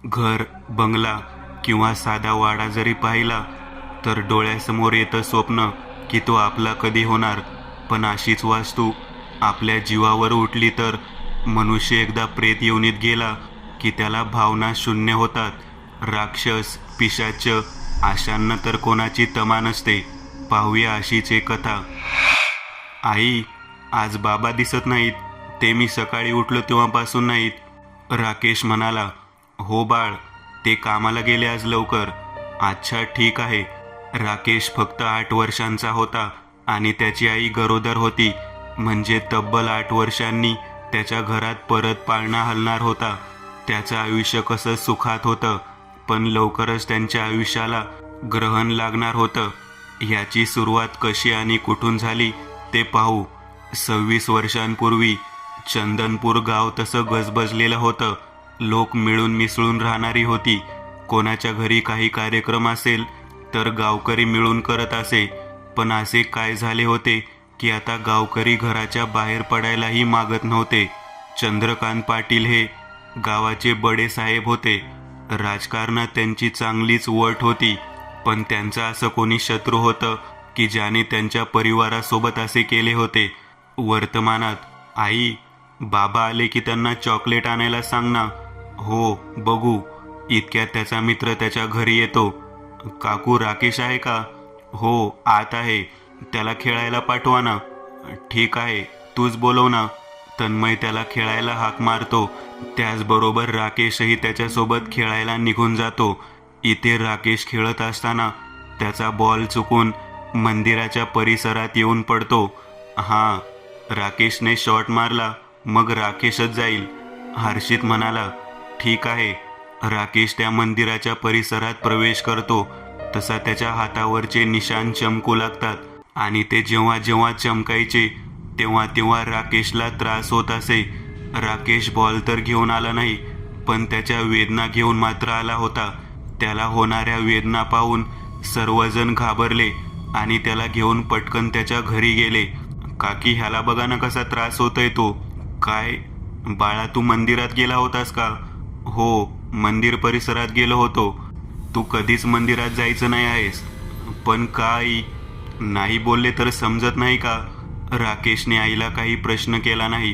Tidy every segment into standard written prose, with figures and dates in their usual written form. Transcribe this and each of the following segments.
घर, बंगला किंवा साधा वाडा जरी पाहिला तर डोळ्यासमोर येतं स्वप्न की तो आपला कधी होणार. पण अशीच वास्तू आपल्या जीवावर उठली तर मनुष्य एकदा प्रेत योनीत गेला की त्याला भावना शून्य होतात. राक्षस, पिशाच अशांना तर कोणाची तमा नसते. पाहूया अशीच एक कथा. आई, आज बाबा दिसत नाहीत. ते मी सकाळी उठलो तेव्हापासून नाहीत. राकेश म्हणाला. हो बाळ, ते कामाला गेले आज लवकर. अच्छा, ठीक आहे. राकेश फक्त 8 वर्षांचा होता आणि त्याची आई गरोदर होती. म्हणजे तब्बल 8 वर्षांनी त्याच्या घरात परत पाळणा हलणार होता. त्याचं आयुष्य कसं सुखात होतं, पण लवकरच त्यांच्या आयुष्याला ग्रहण लागणार होतं. याची सुरुवात कशी आणि कुठून झाली ते पाहू. 26 वर्षांपूर्वी चंदनपूर गाव तसं गजबजलेलं होतं. लोक मिळून मिसळून राहणारी होती. कोणाच्या घरी काही कार्यक्रम असेल तर गावकरी मिळून करत असे. पण असे काय झाले होते की आता गावकरी घराच्या बाहेर पडायलाही मागत नव्हते. चंद्रकांत पाटील हे गावाचे बडे साहेब होते. राजकारणात त्यांची चांगलीच वट होती. पण त्यांचं असं कोणी शत्रू होतं की ज्याने त्यांच्या परिवारासोबत असे केले होते. वर्तमानात. आई, बाबा आले की त्यांना चॉकलेट आणायला सांग ना. हो, बघू. इतक्यात त्याचा मित्र त्याच्या घरी येतो. काकू, राकेश आहे का? हो, आत आहे. त्याला खेळायला पाठवा ना. ठीक आहे, तूच बोलव ना. तन्मय त्याला खेळायला हाक मारतो. त्याचबरोबर राकेशही त्याच्यासोबत खेळायला निघून जातो. इथे राकेश खेळत असताना त्याचा बॉल चुकून मंदिराच्या परिसरात येऊन पडतो. हां, राकेशने शॉट मारला, मग राकेशच जाईल. हर्षित म्हणाला. ठीक आहे. राकेश त्या मंदिराच्या परिसरात प्रवेश करतो. तसा त्याच्या हातावरचे निशाण चमकू लागतात आणि ते जेव्हा जेव्हा चमकायचे तेव्हा तेव्हा राकेशला त्रास होत असे. राकेश बॉल तर घेऊन आला नाही, पण त्याच्या वेदना घेऊन मात्र आला होता. त्याला होणाऱ्या वेदना पाहून सर्वजण घाबरले आणि त्याला घेऊन पटकन त्याच्या घरी गेले. काकी, ह्याला बघा ना कसा त्रास होतोय तो. काय बाळा, तू मंदिरात गेला होतास का? हो, मंदिर परिसरात गेलो होतो. तू कधीच मंदिरात जायचं नाही आहेस. पण का आई? नाही बोलले तर समजत नाही का? राकेशने आईला काही प्रश्न केला नाही.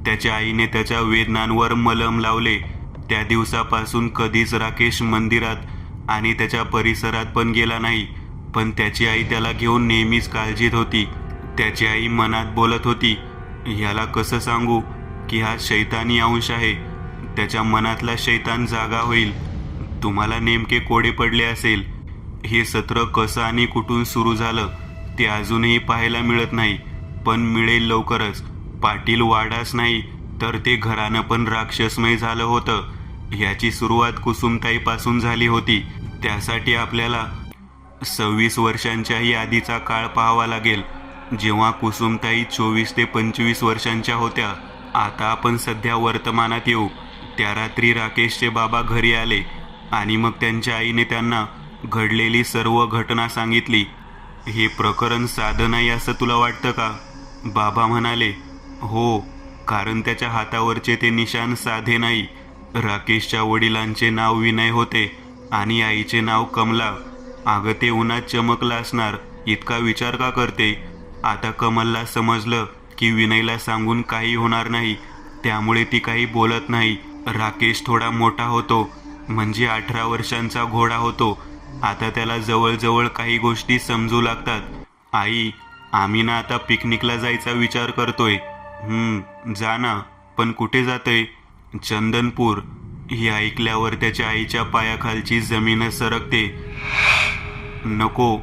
त्याच्या आईने त्याच्या वेदनांवर मलम लावले. त्या दिवसापासून कधीच राकेश मंदिरात आणि त्याच्या परिसरात पण गेला नाही. पण त्याची आई त्याला घेऊन नेहमीच काळजीत होती. त्याची आई मनात बोलत होती, ह्याला कसं सांगू की हा शैतानी अंश आहे. त्याच्या मनातला शैतान जागा होईल. तुम्हाला नेमके कोडे पडले असेल. हे सत्र कसं आणि कुठून सुरू झालं ते अजूनही पाहायला मिळत नाही, पण मिळेल लवकरच. पाटील वाडाच नाही तर ते घरानं पण राक्षसमय झालं होतं. ह्याची सुरुवात कुसुमताईपासून झाली होती. त्यासाठी आपल्याला 26 वर्षांच्याही आधीचा काळ पाहावा लागेल, जेव्हा कुसुमताई 24 ते 25 वर्षांच्या होत्या. आता आपण सध्या वर्तमानात येऊ. त्या रात्री राकेशचे बाबा घरी आले आणि मग त्यांच्या आईने त्यांना घडलेली सर्व घटना सांगितली. हे प्रकरण साधं नाही असं तुला वाटतं का? बाबा म्हणाले. हो, कारण त्याच्या हातावरचे ते निशाण साधे नाही. राकेशच्या वडिलांचे नाव विनय होते आणि आईचे नाव कमला. अगं, ते उन्हात चमकलं असणार इतका विचार का करते? आता कमलला समजलं की विनयला सांगून काही होणार नाही, त्यामुळे ती काही बोलत नाही. राकेश थोडा मोठा होतो, म्हणजे 18 वर्षांचा घोडा होतो. आता त्याला जवळजवळ काही गोष्टी समजू लागतात. आई, आम्ही ना आता पिकनिकला जायचा विचार करतोय. जा ना, पण कुठे जातोय? चंदनपूर. हे ऐकल्यावर त्याच्या आईच्या पायाखालची जमीन सरकते. नको,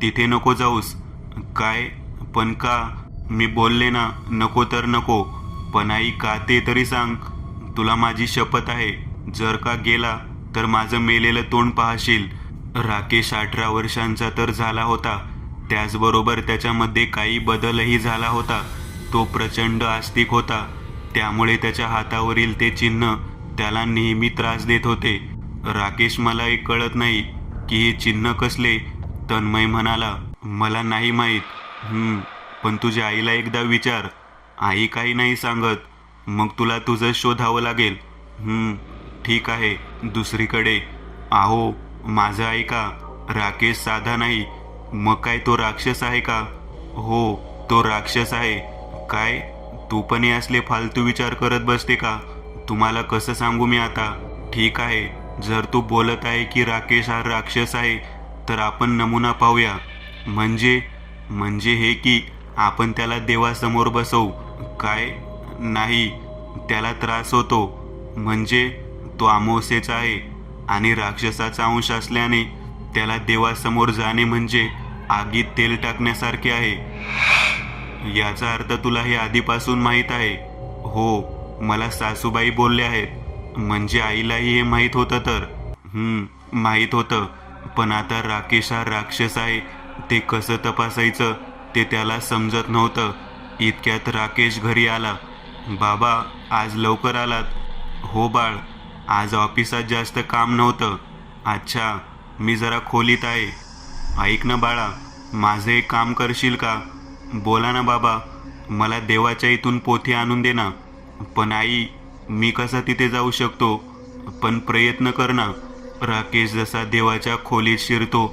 तिथे नको जाऊस. काय? पण का? मी बोलले ना, नको तर नको. पण आई, का ते तरी सांग. तुला माझी शपथ आहे, जर का गेला तर माझं मेलेलं तोंड पाहशील. राकेश 18 वर्षांचा तर झाला होता, त्याचबरोबर त्याच्यामध्ये काही बदलही झाला होता. तो प्रचंड आस्तिक होता, त्यामुळे त्याच्या हातावरील ते चिन्ह त्याला नेहमी त्रास देत होते. राकेश, मला एक कळत नाही की हे चिन्ह कसले? तन्मय म्हणाला. मला नाही माहीत. पण तुझ्या आईला एकदा विचार. आई काही नाही सांगत. मग तुला तुझं शोधावं लागेल. ठीक आहे दुसरीकडे. अहो माझं ऐका, राकेश साधा नाही. मग काय तो राक्षस आहे का? हो, तो राक्षस आहे. काय तू पण हे असले फालतू विचार करत बसते का? तुम्हाला कसं सांगू मी आता? ठीक आहे, जर तू बोलत आहे की राकेश हा राक्षस आहे तर आपण नमुना पाहूया. म्हणजे म्हणजे हे की आपण त्याला देवासमोर बसवू. काय? नाही, त्याला त्रास होतो. म्हणजे तो अमावस्येचा आहे आणि राक्षसाचा अंश असल्याने त्याला देवासमोर जाणे म्हणजे आगीत तेल टाकण्यासारखे आहे. याचा अर्थ तुला हे आधीपासून माहीत आहे? हो, मला सासूबाई बोलले आहेत. म्हणजे आईलाही हे माहीत होतं तर? माहीत होतं. पण आता राकेश हा राक्षस आहे ते कसं तपासायचं ते त्याला समजत नव्हतं. इतक्यात राकेश घरी आला. बाबा, आज लवकर आलात? हो बाळ, आज ऑफिसात जास्त काम नव्हतं. अच्छा, मी जरा खोलीत आहे. ऐक ना बाळा, माझं एक काम करशील का? बोला ना बाबा, मला देवाच्या इथून पोथी आणून दे ना. पण आई, मी कसा तिथे जाऊ शकतो? पण प्रयत्न कर ना. राकेश जसा देवाच्या खोलीत शिरतो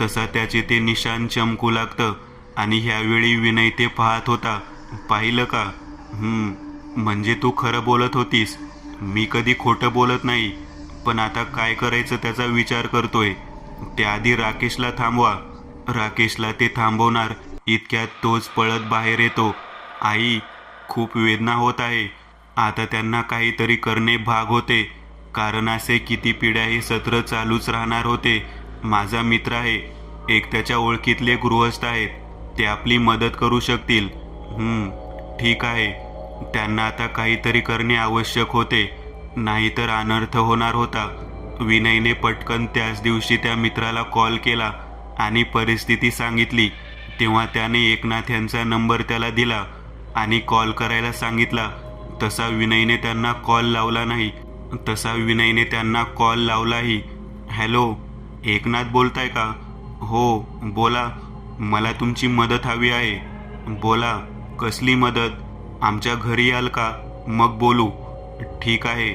तसा त्याचे ते निशाण चमकू लागतं आणि ह्यावेळी विनय ते पाहत होता. पाहिलं का? म्हणजे तू खरं बोलत होतीस. मी कधी खोटं बोलत नाही. पण आता काय करायचं त्याचा विचार करतोय. त्याआधी राकेशला थांबवा. राकेशला ते थांबवणार इतक्यात तोच पळत बाहेर येतो. आई, खूप वेदना होत आहे. आता त्यांना काहीतरी करणे भाग होते, कारण असे किती पिढ्या हे सत्र चालूच राहणार होते. माझा मित्र आहे, एक त्याच्या ओळखीतले गृहस्थ आहेत. ते आपली मदत करू शकतील. ठीक आहे. त्यांना आता काहीतरी करणे आवश्यक होते, नाहीतर अनर्थ होणार होता. विनयने पटकन त्याच दिवशी त्या मित्राला कॉल केला आणि परिस्थिती सांगितली. तेव्हा त्याने एकनाथ यांचा नंबर त्याला दिला आणि कॉल करायला सांगितला. तसा विनयने त्यांना कॉल लावलाही. हॅलो, एकनाथ बोलताय का? हो, बोला. मला तुमची मदत हवी आहे. बोला, कसली मदत? आमच्या घरी याल का? मग बोलू. ठीक आहे.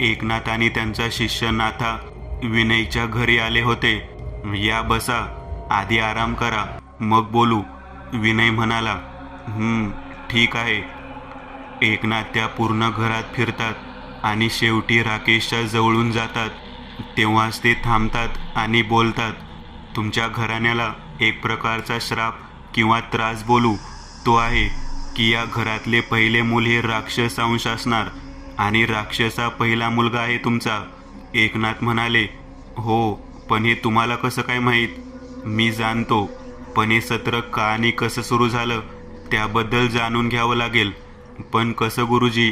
एकनाथ आणि त्यांचा शिष्य नाथा विनयच्या घरी आले होते. या बसा, आधी आराम करा, मग बोलू. विनय म्हणाला. ठीक आहे. एकनाथ त्या पूर्ण घरात फिरतात आणि शेवटी राकेशच्या जवळून जातात. तेव्हाच ते थांबतात आणि बोलतात. तुमच्या घराण्याला एक प्रकारचा श्राप किंवा त्रास बोलू तो आहे की या घरातले पहिले मूल हे राक्षस अंश असणार आणि राक्षसा पहिला मुलगा आहे तुमचा. एकनाथ म्हणाले. हो, पण हे तुम्हाला कसं काय माहीत? मी जाणतो, पण हे सत्र का आणि कसं सुरू झालं त्याबद्दल जाणून घ्यावं लागेल. पण कसं गुरुजी?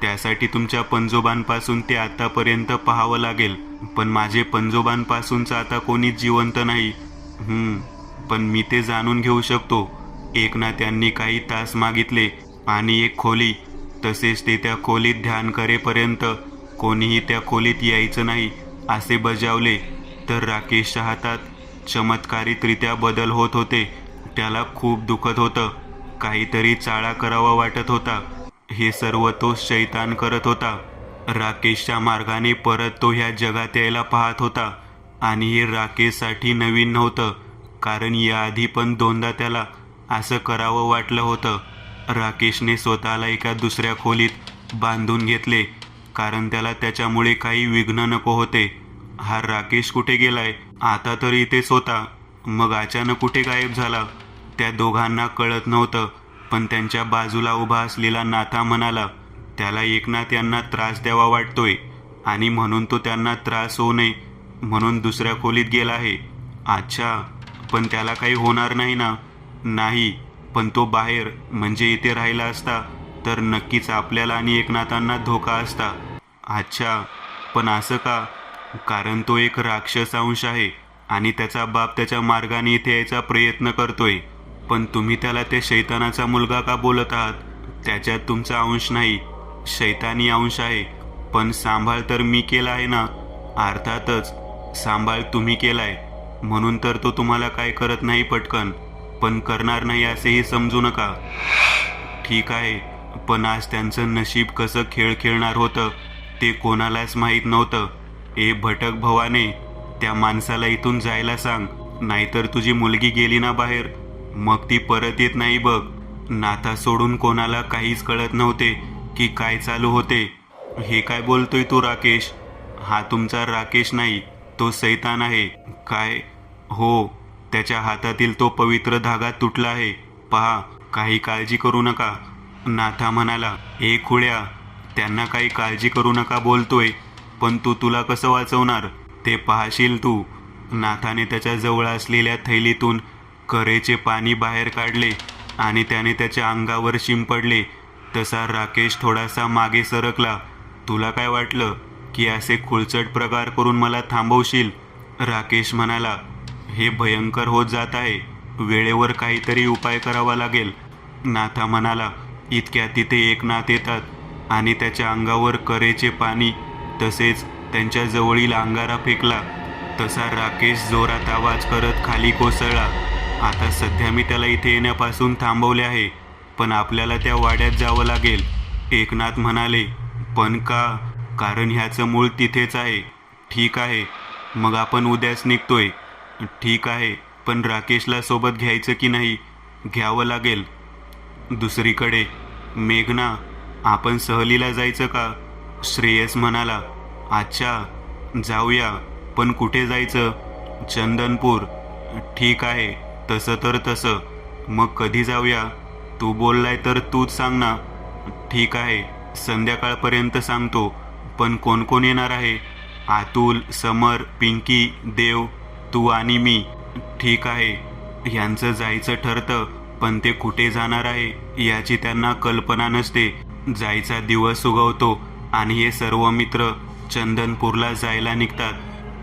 त्यासाठी तुमच्या पंजोबांपासून ते आतापर्यंत पाहावं लागेल. पण माझे पंजोबांपासूनचं आता कोणी जिवंत नाही. पण मी ते जाणून घेऊ शकतो. एकनाथ यांनी काही तास मागितले आणि एक खोली. तसेच ते त्या खोलीत ध्यान करेपर्यंत कोणीही त्या खोलीत यायचं नाही असे बजावले. तर राकेशच्या हातात चमत्कारितरित्या बदल होत होते. त्याला खूप दुखत होतं. काहीतरी चाळा करावा वाटत होता. हे सर्व तो शैतान करत होता. राकेशच्या मार्गाने परत तो ह्या जगात यायला पाहत होता. आणि हे राकेशसाठी नवीन नव्हतं, कारण याआधी पण दोनदा त्याला असं करावं वाटलं होतं. राकेशने स्वतःला एका दुसऱ्या खोलीत बांधून घेतले, कारण त्याला त्याच्यामुळे काही विघ्न नको होते. हा राकेश कुठे गेलाय? आता तर इथेच होता, मग अचानक कुठे गायब झाला? त्या दोघांना कळत नव्हतं. पण त्यांच्या बाजूला उभा असलेला नाथा म्हणाला, त्याला एकनाथ यांना त्रास द्यावा वाटतोय आणि म्हणून तो त्यांना त्रास होऊ नये म्हणून दुसऱ्या खोलीत गेला आहे. अच्छा, पण त्याला काही होणार नाही ना? नाही, पण तो बाहेर म्हणजे इथे राहिला असता तर नक्कीच आपल्याला आणि एकनाथांना धोका असता. अच्छा, पण असं का? कारण तो एक राक्षस अंश आहे आणि त्याचा बाप त्याच्या मार्गाने इथे यायचा प्रयत्न करतोय. पण तुम्ही त्याला ते शैतानाचा मुलगा का बोलत आहात? त्याच्यात तुमचा अंश नाही, शैतानी अंश आहे. पण सांभाळ तर मी केला आहे ना? अर्थातच सांभाळ तुम्ही केलाय, म्हणून तर तो तुम्हाला काय करत नाही पटकन, पण करणार नाही असेही समजू नका. ठीक आहे, पण आज त्यांचं नशीब कसं खेळ खेळणार होतं ते कोणालाच माहीत नव्हतं. ए भटक भवाने, त्या माणसाला इथून जायला सांग, नाहीतर तुझी मुलगी गेली ना बाहेर, मग ती परत येत नाही बघ. नाथा सोडून कोणाला काहीच कळत नव्हते की काय चालू होते. हे काय बोलतोय तू राकेश? हा तुमचा राकेश नाही, तो सैतान आहे. काय? हो, त्याच्या हातातील तो पवित्र धागा तुटला आहे. पहा, काही काळजी करू नका. नाथा म्हणाला, ए खुळ्या, त्यांना काही काळजी करू नका बोलतोय, पण तुला कसं वाचवणार ते पाहशील तू. नाथाने त्याच्या जवळ असलेल्या थैलीतून करेचे पाणी बाहेर काढले आणि त्याने त्याच्या अंगावर शिंपडले. तसा राकेश थोडासा मागे सरकला. तुला काय वाटलं की असे खुळचट प्रकार करून मला थांबवशील? राकेश म्हणाला, हे भयंकर होत जात आहे, वेळेवर काहीतरी उपाय करावा लागेल. नाथा म्हणाला. इतक्या तिथे एकनाथ येतात आणि त्याच्या अंगावर करेचे पाणी तसेच त्यांच्या जवळील अंगारा फेकला. तसा राकेश जोरात आवाज करत खाली कोसळला. आता सध्या मी त्याला इथे येण्यापासून थांबवले आहे, पण आपल्याला त्या वाड्यात जावं लागेल. एकनाथ म्हणाले, पण का? कारण ह्याचं मूळ तिथेच आहे. ठीक आहे, मग आपण उद्याच निघतोय. ठीक आहे, पण राकेशला सोबत घ्यायचं की नाही? घ्यावं लागेल. दुसरीकडे, मेघना, आपण सहलीला जायचं का? श्रेयस म्हणाला. अच्छा, जाऊया, पण कुठे जायचं? चंदनपूर. ठीक आहे, तसं तर तसं. मग कधी जाऊया? तू बोललाय तर तूच सांग ना. ठीक आहे, संध्याकाळपर्यंत सांगतो. पण कोण कोण येणार आहे? अतुल, समर, पिंकी, देव, तू आणि मी. ठीक आहे. यांचं जायचं ठरतं, पण ते कुठे जाणार आहे याची त्यांना कल्पना नसते. जायचा दिवस उगवतो आणि हे सर्व मित्र चंदनपूरला जायला निघतात.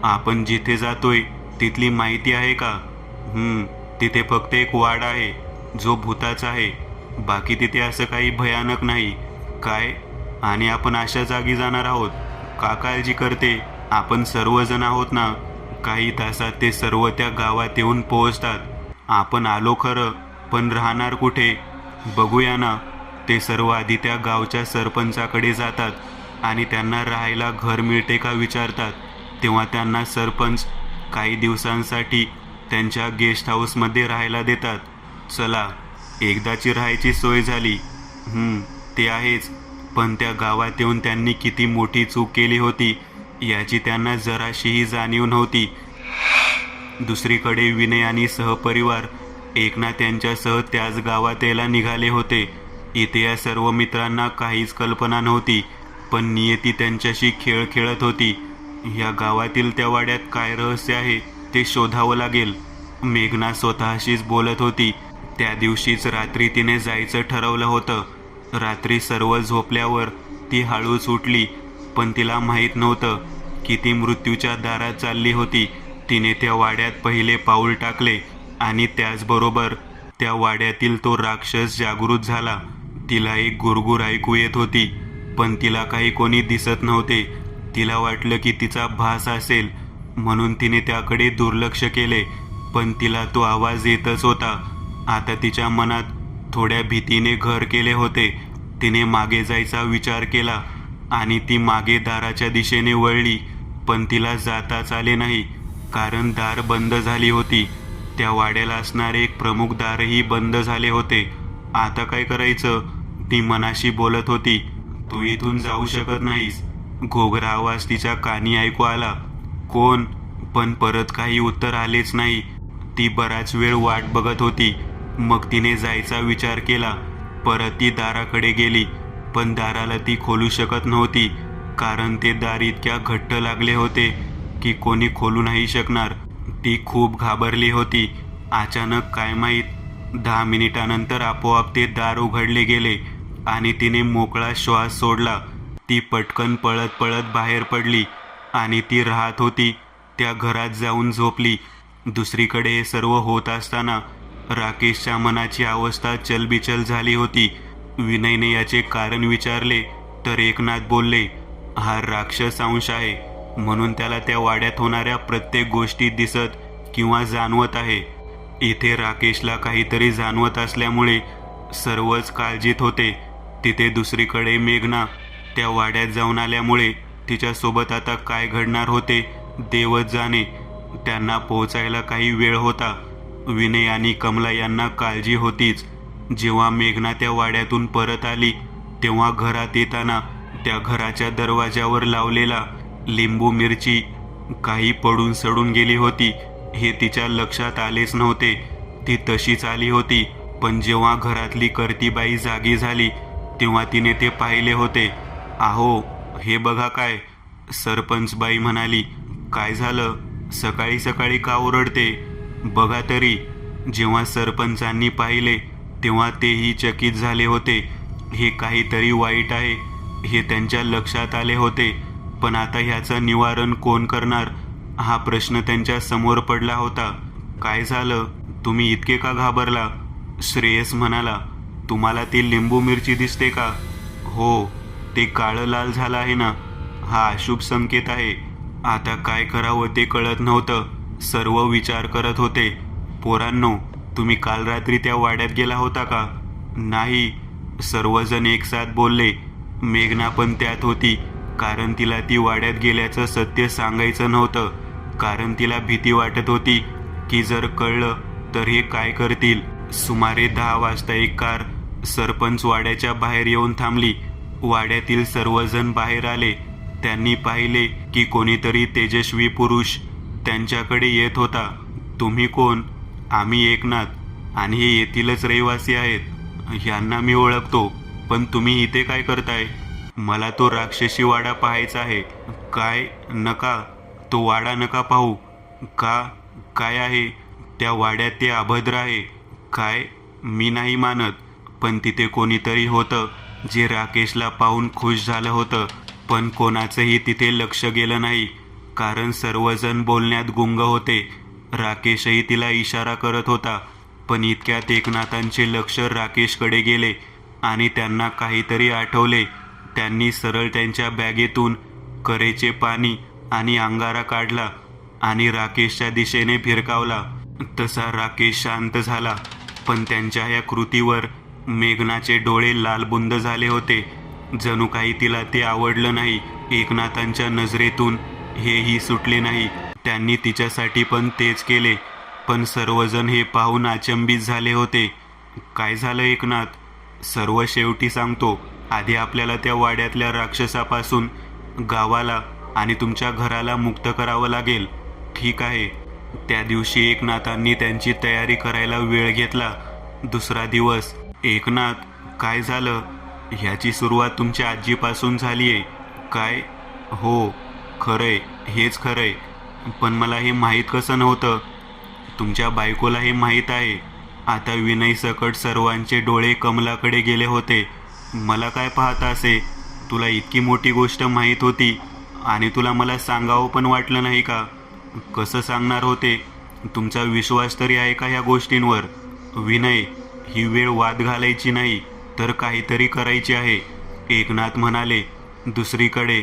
आपण जिथे जातोय तिथली माहिती आहे का? तिथे फक्त एक वाडा आहे जो भूताचा आहे. बाकी तिथे असं काही भयानक नाही. काय? आणि आपण अशा जागी जाणार आहोत? का काळजी करते? आपण सर्वजण आहोत ना. काही तासात ते सर्व त्या गावात येऊन पोहोचतात. आपण आलो खरं, पण राहणार कुठे? बघूया ना. ते सर्व आधी त्या गावच्या सरपंचाकडे जातात आणि त्यांना राहायला घर मिळते का विचारतात. तेव्हा त्यांना सरपंच काही दिवसांसाठी त्यांच्या गेस्ट हाऊसमध्ये राहायला देतात. चला, एकदाची राहायची सोय झाली. ते आहेच, पण त्या गावात येऊन त्यांनी किती मोठी चूक केली होती याची त्यांना जराशीही जाणीव नव्हती. दुसरीकडे विनय आणि सहपरिवार एकनाथ यांच्यासह त्याच गावात यायला निघाले होते. इथे या सर्व मित्रांना काहीच कल्पना नव्हती, पण नियती त्यांच्याशी खेळ खेळत होती. या गावातील त्या वाड्यात काय रहस्य आहे ते शोधावं लागेल. मेघना स्वतःशीच बोलत होती. त्या दिवशीच रात्री तिने जायचं ठरवलं होतं. रात्री सर्व झोपल्यावर ती हळूच उठली, पण तिला माहीत नव्हतं की ती मृत्यूच्या दारात चालली होती. तिने त्या वाड्यात पहिले पाऊल टाकले आणि त्याचबरोबर त्या वाड्यातील तो राक्षस जागृत झाला. तिला एक गुरगुर ऐकू येत होती, पण तिला काही कोणी दिसत नव्हते. तिला वाटलं की तिचा भास असेल, म्हणून तिने त्याकडे दुर्लक्ष केले, पण तिला तो आवाज येतच होता. आता तिच्या मनात थोड्या भीतीने घर केले होते. तिने मागे जायचा विचार केला आणि ती मागे दाराच्या दिशेने वळली, पण तिला जाताच आले नाही, कारण दार बंद झाली होती. त्या वाड्याला असणारे एक प्रमुख दारही बंद झाले होते. आता काय करायचं? ती मनाशी बोलत होती. तू इथून जाऊ शकत नाहीस. घोगरा आवाज तिच्या कानी ऐकू आला. कोण? पण परत काही उत्तर आलेच नाही. ती बराच वेळ वाट बघत होती. मग तिने जायचा विचार केला. परत ती दाराकडे गेली, पण दाराला ती खोलू शकत नव्हती, कारण ते दार इतक्या घट्ट लागले होते की कोणी खोलू नाही शकणार. ती खूप घाबरली होती. अचानक काय माहीत 10 मिनिटानंतर आपोआप ते दार उघडले गेले आणि तिने मोकळा श्वास सोडला. ती पटकन पळत पळत बाहेर पडली आणि ती राहत होती त्या घरात जाऊन झोपली. दुसरीकडे हे सर्व होत असताना राकेशच्या मनाची अवस्था चलबिचल झाली होती. विनयने याचे कारण विचारले तर एकनाथ बोलले, हा राक्षस अंश आहे, म्हणून त्याला त्या वाड्यात होणाऱ्या प्रत्येक गोष्टी दिसत किंवा जाणवत आहे. इथे राकेशला काहीतरी जाणवत असल्यामुळे सर्वच काळजीत होते. तिथे दुसरीकडे मेघना त्या वाड्यात जाऊन आल्यामुळे तिच्यासोबत आता काय घडणार होते देवच जाणे. त्यांना पोहोचायला काही वेळ होता. विनय आणि कमला यांना काळजी होतीच. जेव्हा मेघना त्या वाड्यातून परत आली तेव्हा घरात येताना त्या घराच्या दरवाजावर लावलेला लिंबू मिरची काही पडून सडून गेली होती. हे तिच्या लक्षात आलेच नव्हते. ती तशीच आली होती. पण जेव्हा घरातली करतीबाई जागी झाली तेव्हा तिने ते पाहिले होते. "आहो, हे बघा काय." सरपंचबाई म्हणाली, "काय झालं? सकाळी सकाळी का ओरडते? बघा तरी." जेव्हा सरपंचांनी पाहिले तेव्हा तेही चकित झाले होते. हे काहीतरी वाईट आहे हे त्यांच्या लक्षात आले होते. पण आता ह्याचं निवारण कोण करणार हा प्रश्न त्यांच्या समोर पडला होता. "काय झालं? तुम्ही इतके का घाबरला?" श्रेयस म्हणाला, "तुम्हाला ती लिंबू मिरची दिसते का?" "हो, ते काळं लाल झालं आहे ना, हा अशुभ संकेत आहे." आता काय करावं ते कळत नव्हतं. सर्व विचार करत होते. "पोरांनो, तुम्ही काल रात्री त्या वाड्यात गेला होता का?" "नाही." सर्वजण एकसाथ बोलले. मेघना पण त्यात होती. कारण तिला ती वाड्यात गेल्याचं सत्य सांगायचं नव्हतं. कारण तिला भीती वाटत होती की जर कळलं तर हे काय करतील. सुमारे 10 वाजता एक कार सरपंच वाड्याच्या बाहेर येऊन थांबली. वाड्यातील सर्वजण बाहेर आले. त्यांनी पाहिले की कोणीतरी तेजस्वी पुरुष त्यांच्याकडे येत होता. "तुम्ही कोण?" "आम्ही एकनाथ आणि हे येथीलच रहिवासी आहेत. ह्यांना मी ओळखतो. पण तुम्ही इथे काय करताय?" "मला तो राक्षसी वाडा पाहायचा आहे." "काय? नका, तो वाडा नका पाहू." "का? काय आहे?" "त्या वाड्यात ते अभद्र आहे." "काय? मी नाही मानत." पण तिथे कोणीतरी होतं जे राकेशला पाहून खुश झालं होतं. पण कोणाचंही तिथे लक्ष गेलं नाही. कारण सर्वजण बोलण्यात गुंग होते. राकेशही तिला इशारा करत होता. पण इतक्यात एकनाथांचे लक्ष राकेशकडे गेले आणि त्यांना काहीतरी आठवले. त्यांनी सरळ त्यांच्या बॅगेतून करेचे पाणी आणि अंगारा काढला आणि राकेशच्या दिशेने भिरकावला. तसा राकेश शांत झाला. पण त्यांच्या या कृतीवर मेघनाचे डोळे लालबुंद झाले होते. जणू काही तिला ते आवडलं नाही. एकनाथांच्या नजरेतून हेही सुटले नाही. त्यांनी तिच्यासाठी पण तेच केले. पण सर्वजण हे पाहून अचंबित झाले होते. "काय झालं एकनाथ?" "सर्व शेवटी सांगतो. आधी आपल्याला त्या वाड्यातल्या राक्षसापासून गावाला आणि तुमच्या घराला मुक्त करावं लागेल." "ठीक आहे." त्या दिवशी एकनाथांनी त्यांची तयारी करायला वेळ घेतला. दुसरा दिवस. "एकनाथ, काय झालं?" "ह्याची सुरुवात तुमच्या आजीपासून झालीये." "काय?" "हो, खरंय, हेच खरंय. पण मला हे माहीत कसं नव्हतं?" "तुमच्या बायकोला हे माहीत आहे." आता विनय सकट सर्वांचे डोळे कमलाकडे गेले होते. "मला काय पाहता असे? तुला इतकी मोठी गोष्ट माहीत होती आणि तुला मला सांगावं पण वाटलं नाही का?" "कसं सांगणार होते? तुमचा विश्वास तरी आहे का ह्या गोष्टींवर?" "विनय, ही वेळ वाद घालायची नाही तर काहीतरी करायची आहे." एकनाथ म्हणाले. दुसरीकडे,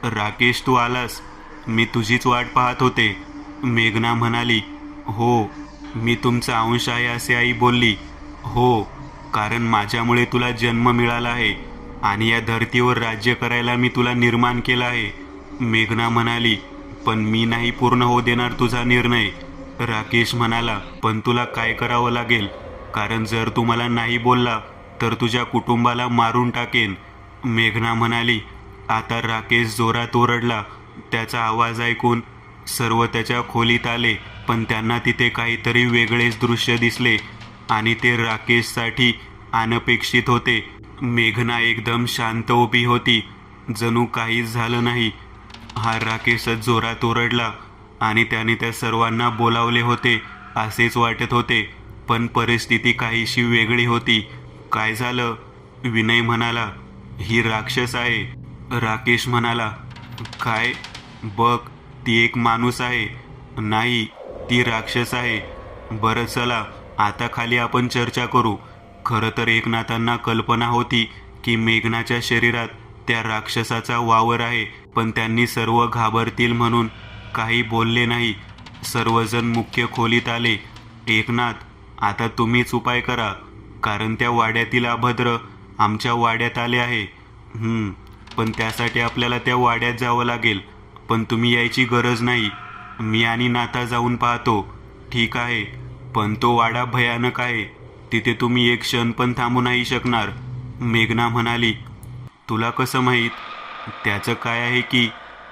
"राकेश, तू आलास. मी तुझीच वाट पाहत होते." मेघना म्हणाली, "हो, मी तुमचा अंश आहे असे आई बोलली." "हो, कारण माझ्यामुळे तुला जन्म मिळाला आहे आणि या धर्तीवर राज्य करायला मी तुला निर्माण केलं आहे." मेघना म्हणाली, "पण मी नाही पूर्ण होऊ देणार तुझा निर्णय." राकेश म्हणाला, "पण तुला काय करावं लागेल? कारण जर तू मला नाही बोलला तर तुझ्या कुटुंबाला मारून टाकेन." मेघना म्हणाली. आता राकेश जोरात ओरडला. त्याचा आवाज ऐकून सर्व त्याच्या खोलीत आले. पण त्यांना तिथे काहीतरी वेगळेच दृश्य दिसले आणि ते राकेशसाठी अनपेक्षित होते. मेघना एकदम शांत उभी होती. जणू काहीच झालं नाही. हा राकेशच जोरात ओरडला आणि त्याने त्या सर्वांना बोलावले होते असेच वाटत होते. पण परिस्थिती काहीशी वेगळी होती. "काय झालं?" विनय म्हणाला. "ही राक्षस आहे." राकेश म्हणाला, "काय? बघ, ती एक माणूस आहे." "नाही, ती राक्षस आहे." "बरं, चला आता खाली आपण चर्चा करू." खरं तर एकनाथांना कल्पना होती की मेघनाच्या शरीरात त्या राक्षसाचा वावर आहे. पण त्यांनी सर्व घाबरतील म्हणून काही बोलले नाही. सर्वजण मुख्य खोलीत आले. "एकनाथ, आता तुम्हीच उपाय करा. कारण त्या वाड्यातील अभद्र आमच्या वाड्यात आले आहे." पण त्यासाठी आपल्याला त्या वाड्यात जावं लागेल. पण तुम्ही यायची गरज नाही. मी आणि नाथा जाऊन पाहतो. ठीक आहे, पण तो वाडा भयानक आहे. तिथे तुम्ही एक क्षण पण थांबू नाही शकणार. मेघना म्हणाली. तुला कसं माहीत? त्याचं काय आहे की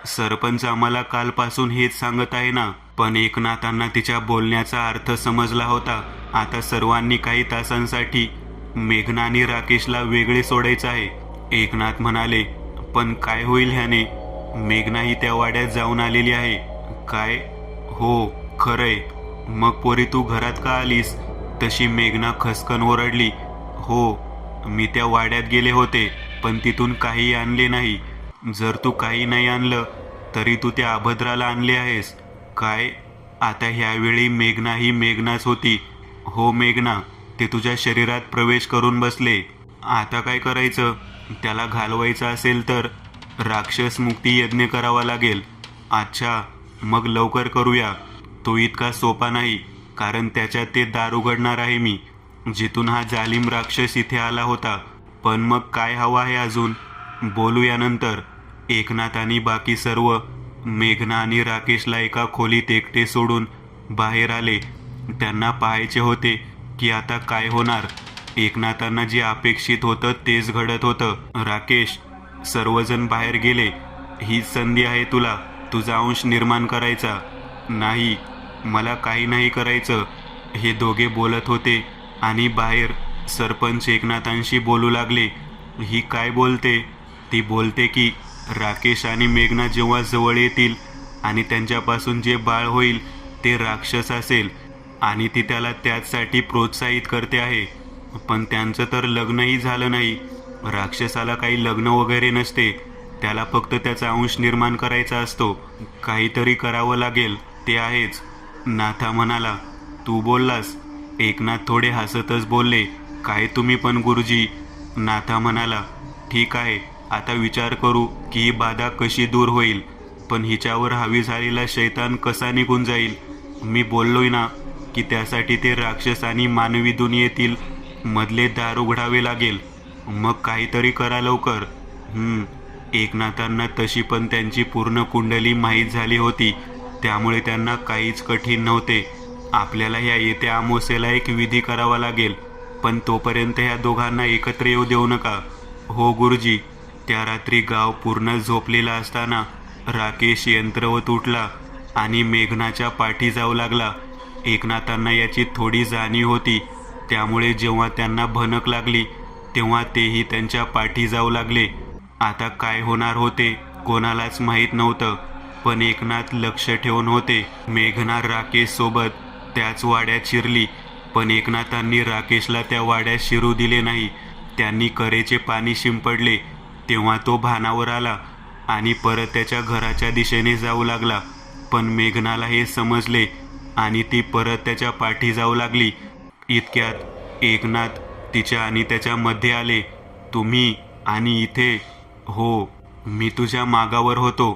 सरपंच आम्हाला कालपासून हेच सांगत आहे ना. पण एकनाथांना तिच्या बोलण्याचा अर्थ समजला होता. आता सर्वांनी काही तासांसाठी मेघना आणि राकेशला वेगळे सोडायचं आहे. एकनाथ म्हणाले. पण काय होईल ह्याने? मेघना ही त्या वाड्यात जाऊन आलेली आहे. काय? हो, खरंय. मग पोरी तू घरात का आलीस? तशी मेघना खसकन ओरडली. हो, मी त्या वाड्यात गेले होते, पण तिथून काही आणले नाही. जर तू काही नाही आणलं तरी तू त्या अभद्राला आणले आहेस. काय? आता ह्यावेळी मेघना ही मेघनाच होती. हो मेघना, ते तुझ्या शरीरात प्रवेश करून बसले. आता काय करायचं? त्याला घालवायचं असेल तर राक्षस मुक्ती यज्ञ करावा लागेल. अच्छा, मग लवकर करूया. तो इतका सोपा नाही, कारण त्याच्यात ते दार उघडणार आहे मी, जिथून हा जालिम राक्षस इथे आला होता. पण मग काय हवं आहे अजून? बोलूया नंतर. एकनाथ आणि बाकी सर्व मेघना आणि राकेशला एका खोलीत एकटे सोडून बाहेर आले. त्यांना पाहायचे होते की आता काय होणार. एकनाथांना जे अपेक्षित होतं तेच घडत होतं. राकेश, सर्वजण बाहेर गेले. हीच संधी आहे तुला तुझा अंश निर्माण करायचा. नाही, मला काही नाही करायचं, हे दोघे बोलत होते. आणि बाहेर सरपंच एकनाथांशी बोलू लागले. ही काय बोलते? ती बोलते की राकेश आणि मेघना जेव्हा जवळ येतील आणि त्यांच्यापासून जे बाळ होईल ते राक्षस असेल आणि ती त्याला त्याचसाठी प्रोत्साहित करते आहे. पण त्यांचं तर लग्नही झालं नाही. राक्षसाला काही लग्न वगैरे नसते, त्याला फक्त त्याचा अंश निर्माण करायचा असतो. काहीतरी करावं लागेल, ते आहेच. नाथा म्हणाला. तू बोललास? एकनाथ थोडे हसतच बोलले. काय तुम्ही पण गुरुजी? नाथा म्हणाला. ठीक आहे, आता विचार करू की ही बाधा कशी दूर होईल. पण हिच्यावर हावी झालेला शैतान कसा निघून जाईल? मी बोललोय ना की त्यासाठी ते राक्षस आणि मानवी दुनियेतील मधले दार उघडावे लागेल. मग काहीतरी करा लवकर. एकनाथांना तशी पण त्यांची पूर्ण कुंडली माहीत झाली होती, त्यामुळे त्यांना काहीच कठीण नव्हते. आपल्याला ह्या येत्या अमावस्येला एक विधी करावा लागेल, पण तोपर्यंत ह्या दोघांना एकत्र येऊ देऊ नका. हो गुरुजी. त्या रात्री गाव पूर्ण झोपलेला असताना राकेश यंत्रवत उठला आणि मेघनाच्या पाठी जाऊ लागला. एकनाथांना याची थोडी जाणीव होती, त्यामुळे जेव्हा त्यांना भनक लागली तेव्हा तेही त्यांच्या पाठी जाऊ लागले. आता काय होणार होते कोणालाच माहीत नव्हतं, पण एकनाथ लक्ष ठेवून होते. मेघना राकेश सोबत त्याच वाड्यात शिरली, पण एकनाथांनी राकेशला त्या वाड्यात शिरू दिले नाही. त्यांनी करेचे पाणी शिंपडले. तेव्हा तो भानावर आला आणि परत त्याच्या घराच्या दिशेने जाऊ लागला. पण मेघनाला हे समजले आणि ती परत त्याच्या पाठी जाऊ लागली. इतक्यात एकनाथ तिच्या आणि त्याच्या मध्ये आले. तुम्ही आणि इथे? हो, मी तुझ्या मागावर होतो,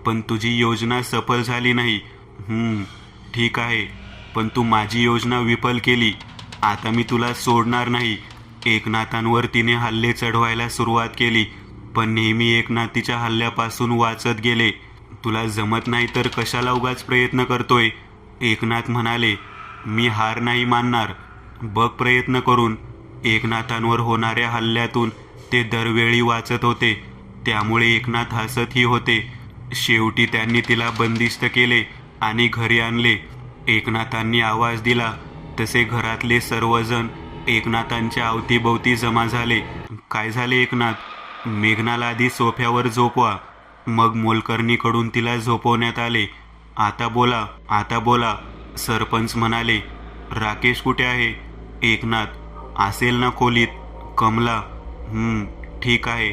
पण तुझी योजना सफल झाली नाही. ठीक आहे, पण तू माझी योजना विफल केली. आता मी तुला सोडणार नाही. एकनाथांवर तिने हल्ले चढवायला सुरुवात केली, पण नेहमी एकनाथ तिच्या हल्ल्यापासून वाचत गेले. तुला जमत नाही तर कशाला उगाच प्रयत्न करतोय? एकनाथ म्हणाले. मी हार नाही मानणार, बघ प्रयत्न करून. एकनाथांवर होणाऱ्या हल्ल्यातून ते दरवेळी वाचत होते, त्यामुळे एकनाथ हसतही होते. शेवटी त्यांनी तिला बंदिस्त केले आणि घरी आणले. एकनाथांनी आवाज दिला तसे घरातले सर्वजण एकनाथांच्या अवतीभोवती जमा झाले. काय झाले एकनाथ? मेघनाला आधी सोफ्यावर झोपवा, मग मोलकर्णीकडून तिला झोपवण्यात आले. आता बोला, आता बोला, सरपंच म्हणाले. राकेश कुठे आहे? एकनाथ. असेल ना खोलीत. कमला. ठीक आहे.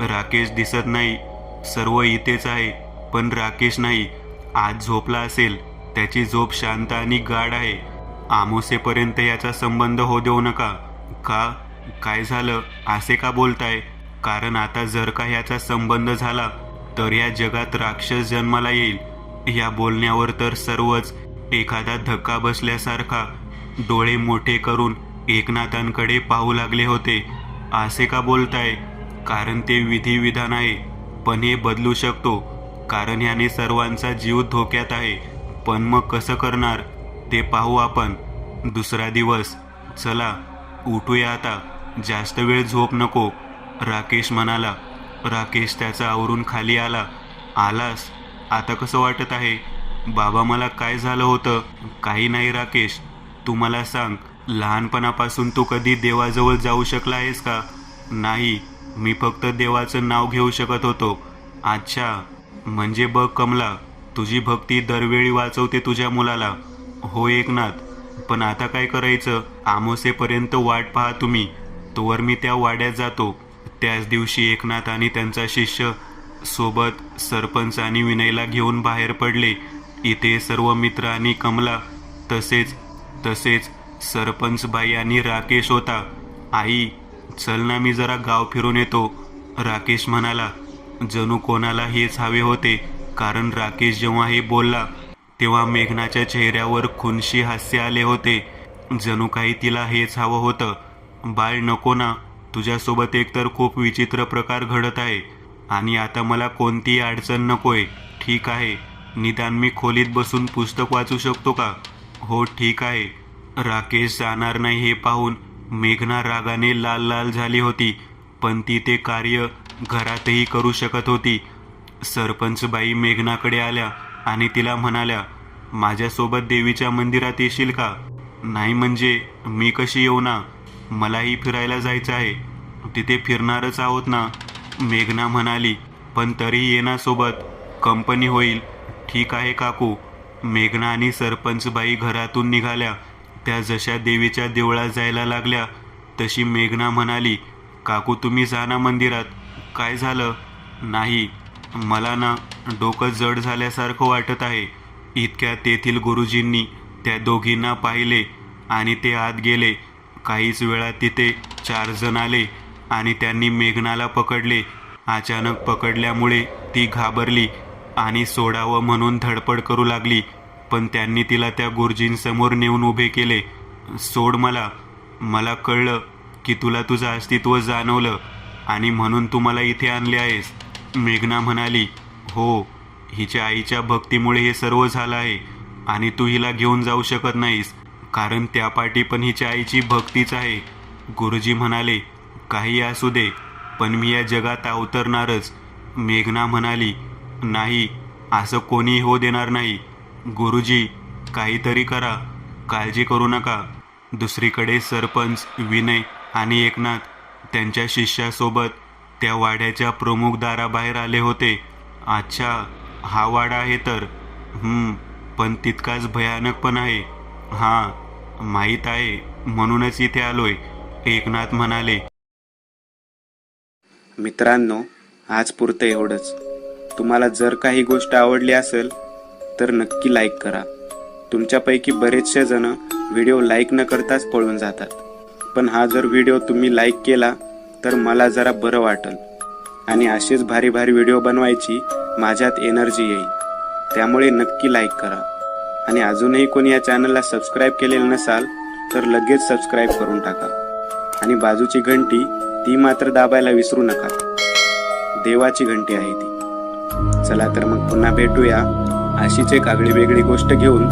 राकेश दिसत नाही. सर्व इथेच आहे, पण राकेश नाही. आज झोपला असेल. त्याची झोप शांत आणि गाढ आहे. अमावस्येपर्यंत याचा संबंध होऊ देऊ नका. का? काय झालं? असे का बोलताय? कारण आता जर का ह्याचा संबंध झाला तर या जगात राक्षस जन्माला येईल. या बोलण्यावर तर सर्वच एखादा धक्का बसल्यासारखा डोळे मोठे करून एकनाथांकडे पाहू लागले होते. असे का बोलताय? कारण ते विधिविधान आहे. पण हे बदलू शकतो, कारण ह्याने सर्वांचा जीव धोक्यात आहे. पण मग कसं करणार ते पाहू आपण. दुसरा दिवस. चला उठूया आता, जास्त वेळ झोप नको, राकेश म्हणाला. राकेश त्याचा आवरून खाली आला. आलास? आता कसं वाटत आहे? बाबा, मला काय झालं होतं? काही नाही राकेश, तू मला सांग, लहानपणापासून तू कधी देवाजवळ जाऊ शकला आहेस का? नाही, मी फक्त देवाचं नाव घेऊ शकत होतो. अच्छा, म्हणजे बघ कमला, तुझी भक्ती दरवेळी वाचवते तुझ्या मुलाला. हो एकनाथ, पण आता काय करायचं? आमोसेपर्यंत वाट पहा तुम्ही, तोवर मी त्या वाड्यात जातो. त्याच दिवशी एकनाथ आणि त्यांचा शिष्य सोबत सरपंच आणि विनयला घेऊन बाहेर पडले. इथे सर्व मित्र आणि कमला, तसेच सरपंच बाई आणि राकेश होता. आई, चल ना, मी जरा गाव फिरून येतो, राकेश म्हणाला. जणू कोणाला हेच हवे होते, कारण राकेश जेव्हा हे बोलला तेव्हा मेघनाच्या चेहऱ्यावर खुनशी हास्य आले होते. जणू काही तिला हेच हवं होतं. बाळ, नको ना, तुझ्यासोबत एकतर खूप विचित्र प्रकार घडत आहे आणि आता मला कोणतीही अडचण नकोय. ठीक आहे, निदान मी खोलीत बसून पुस्तक वाचू शकतो का? हो ठीक आहे. राकेश जाणार नाही हे पाहून मेघना रागाने लाल लाल झाली होती, पण ती ते कार्य घरातही करू शकत होती. सरपंच बाई मेघनाकडे आल्या आणि तिला म्हणाल्या, माझ्यासोबत देवीच्या मंदिरात येशील का? नाही म्हणजे मी कशी येऊ ना, मलाही फिरायला जायचं आहे. तिथे फिरणारच आहोत ना, मेघना म्हणाली. पण तरीही ये ना सोबत, कंपनी होईल. ठीक आहे काकू. मेघना आणि सरपंच बाई घरातून निघाल्या. त्या जशा देवीच्या देवळात जायला लागल्या तशी मेघना म्हणाली, काकू तुम्ही जा ना मंदिरात. काय झालं? नाही, मला ना डोकं जड झाल्यासारखं वाटत आहे. इतक्यात तेथील गुरुजींनी त्या दोघींना पाहिले आणि ते आत गेले. काहीच वेळात तिथे 4 जण आले आणि त्यांनी मेघनाला पकडले. अचानक पकडल्यामुळे ती घाबरली आणि सोडावं म्हणून धडपड करू लागली, पण त्यांनी तिला त्या गुरुजींसमोर नेऊन उभे केले. सोड मला, मला कळलं की तुला तुझं अस्तित्व जाणवलं आणि म्हणून तू मला इथे आणले आहेस, मेघना म्हणाली. हो, हिच्या आईच्या भक्तीमुळे हे सर्व झालं आहे आणि तू हिला घेऊन जाऊ शकत नाहीस, कारण त्या पाठी पण हिच्या आईची भक्तीच आहे. गुरुजी म्हणाले, काही असू दे, पण मी या जगात अवतरणारच, मेघना म्हणाली. नाही, असं कोणीही होऊ देणार नाही. गुरुजी, काहीतरी करा, काळजी करू नका. दुसरीकडे सरपंच विनय आणि एकनाथ त्यांच्या शिष्यासोबत त्या वाड्याच्या प्रमुख दाराबाहेर आले होते. अच्छा, हा वाडा आहे तर. पण तितकाच भयानक पण आहे. हां, माहीत आहे, म्हणूनच इथे आलोय, एकनाथ म्हणाले. मित्रांनो, आज पुरतं एवढंच. तुम्हाला जर काही गोष्ट आवडली असेल तर नक्की लाईक करा. तुमच्यापैकी बरेचसे जण व्हिडिओ लाईक न करताच पळून जातात, पण हा जर व्हिडिओ तुम्ही लाईक केला तर मला जरा बरं वाटेल आणि असेच भारी भारी व्हिडिओ बनवायची माझ्यात एनर्जी येईल. त्यामुळे नक्की लाईक करा आणि अजूनही कोणी या चॅनलला सबस्क्राईब केलेलं नसाल तर लगेच सबस्क्राईब करून टाका आणि बाजूची घंटी ती मात्र दाबायला विसरू नका. देवाची घंटी आहे ती. चला तर मग पुन्हा भेटूया अशीच एक आगळी वेगळी गोष्ट घेऊन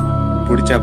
पुढच्या